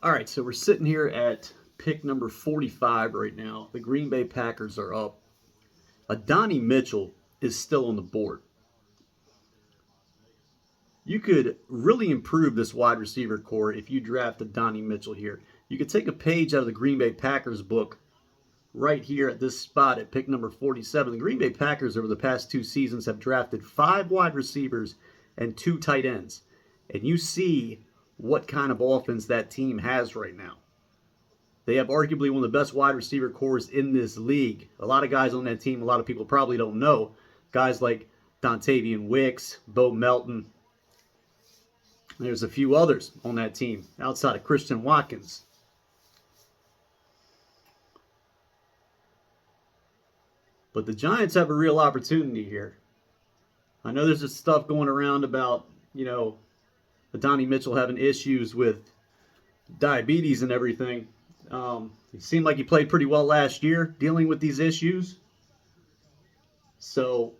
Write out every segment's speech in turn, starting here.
All right, so we're sitting here at pick number 45 right now. The Green Bay Packers are up. Adonai Mitchell is still on the board. You could really improve this wide receiver core if you draft Adonai Mitchell here. You could take a page out of the Green Bay Packers book right here at this spot at pick number 47. The Green Bay Packers over the past 2 seasons have drafted 5 wide receivers and 2 tight ends. And you see what kind of offense that team has right now. They have arguably one of the best wide receiver cores in this league. A lot of guys on that team, a lot of people probably don't know. Guys like Dontavian Wicks, Bo Melton. There's a few others on that team outside of Christian Watkins. But the Giants have a real opportunity here. I know there's this stuff going around about, Adonai Mitchell having issues with diabetes and everything. It seemed like he played pretty well last year dealing with these issues. So,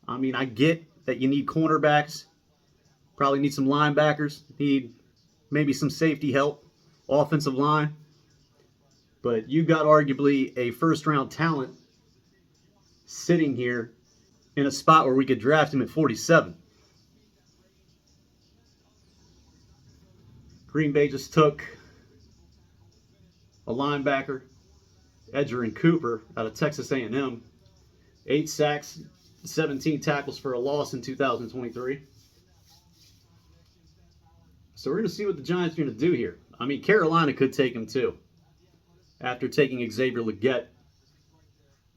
I get that you need cornerbacks, probably need some linebackers, need maybe some safety help, offensive line. But you got arguably a first-round talent sitting here in a spot where we could draft him at 47. Green Bay just took a linebacker, Edgerrin Cooper, out of Texas A&M. 8 sacks, 17 tackles for a loss in 2023. So we're going to see what the Giants are going to do here. Carolina could take him too. After taking Xavier Legette,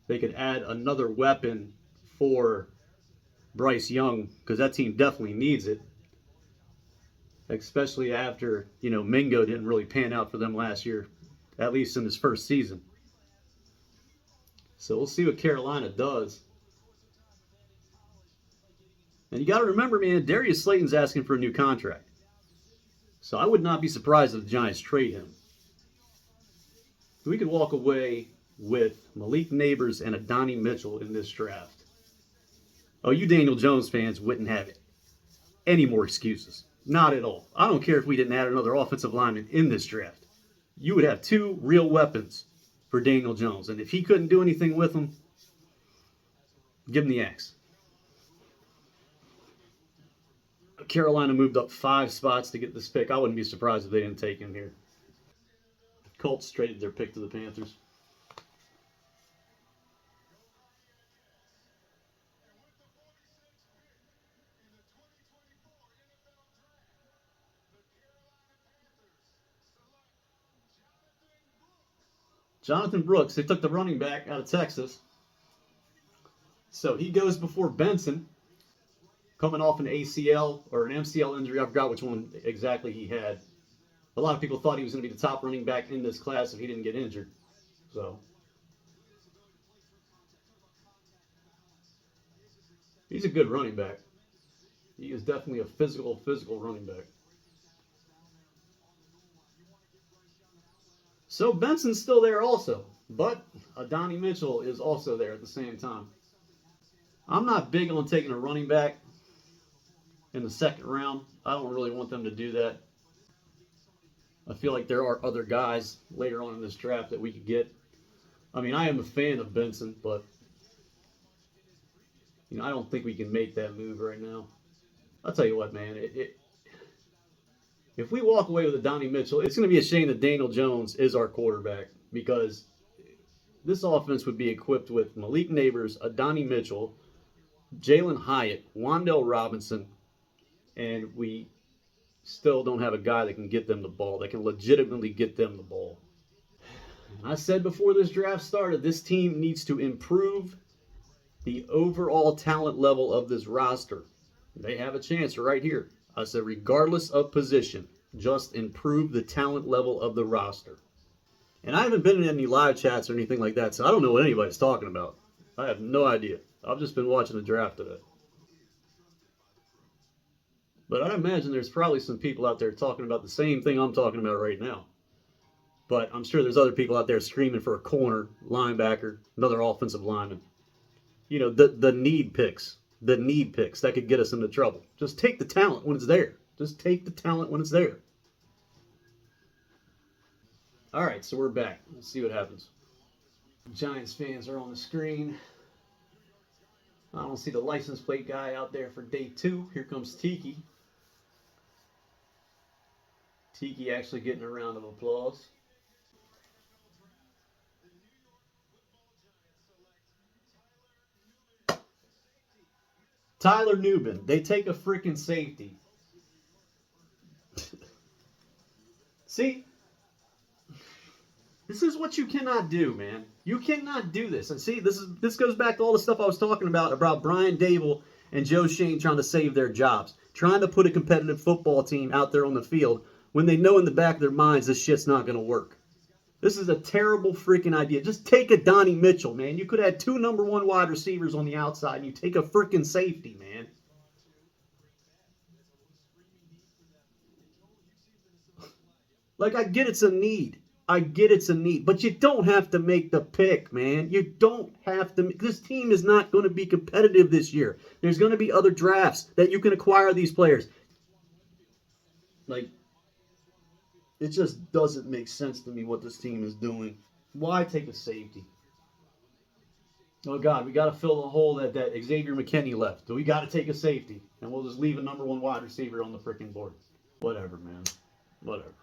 they could add another weapon for Bryce Young, because that team definitely needs it. Especially after, Mingo didn't really pan out for them last year, at least in his first season. So we'll see what Carolina does. And you got to remember, man, Darius Slayton's asking for a new contract. So I would not be surprised if the Giants trade him. We could walk away with Malik Nabers and Adonai Mitchell in this draft. Oh, you Daniel Jones fans wouldn't have any more excuses. Not at all. I don't care if we didn't add another offensive lineman in this draft. You would have 2 real weapons for Daniel Jones. And if he couldn't do anything with them, give him the axe. Carolina moved up 5 spots to get this pick. I wouldn't be surprised if they didn't take him here. Colts traded their pick to the Panthers. Jonathan Brooks, they took the running back out of Texas. So he goes before Benson, coming off an ACL or an MCL injury. I forgot which one exactly he had. A lot of people thought he was going to be the top running back in this class if he didn't get injured. So he's a good running back. He is definitely a physical running back. So Benson's still there also, but Adonai Mitchell is also there at the same time. I'm not big on taking a running back in the second round. I don't really want them to do that. I feel like there are other guys later on in this draft that we could get. I am a fan of Benson, but I don't think we can make that move right now. I'll tell you what, man. If we walk away with Adonai Mitchell, it's going to be a shame that Daniel Jones is our quarterback, because this offense would be equipped with Malik Nabers, Adonai Mitchell, Jalen Hyatt, Wan'Dale Robinson, and we still don't have a guy that can get them the ball, that can legitimately get them the ball. I said before this draft started, this team needs to improve the overall talent level of this roster. They have a chance right here. I said regardless of position, just improve the talent level of the roster. And I haven't been in any live chats or anything like that, so I don't know what anybody's talking about. I have no idea. I've just been watching the draft today. But I imagine there's probably some people out there talking about the same thing I'm talking about right now. But I'm sure there's other people out there screaming for a corner, linebacker, another offensive lineman. The need picks. The need picks that could get us into trouble. Just take the talent when it's there. Just take the talent when it's there. All right, so we're back. Let's see what happens. Giants fans are on the screen. I don't see the license plate guy out there for day 2. Here comes Tiki. Tiki actually getting a round of applause. Tyler Nubin. They take a freaking safety. See? This is what you cannot do, man. You cannot do this. And see, this goes back to all the stuff I was talking about Brian Daboll and Joe Schoen trying to save their jobs, trying to put a competitive football team out there on the field when they know in the back of their minds this shit's not going to work. This is a terrible freaking idea. Just take a Donnie Mitchell, man. You could have 2 number 1 wide receivers on the outside, and you take a freaking safety, man. Like, I get it's a need. I get it's a need. But you don't have to make the pick, man. You don't have to. This team is not going to be competitive this year. There's going to be other drafts that you can acquire these players. Like, it just doesn't make sense to me what this team is doing. Why take a safety? Oh, God, we got to fill the hole that Xavier McKinney left. So we got to take a safety. And we'll just leave a number 1 wide receiver on the freaking board. Whatever, man. Whatever.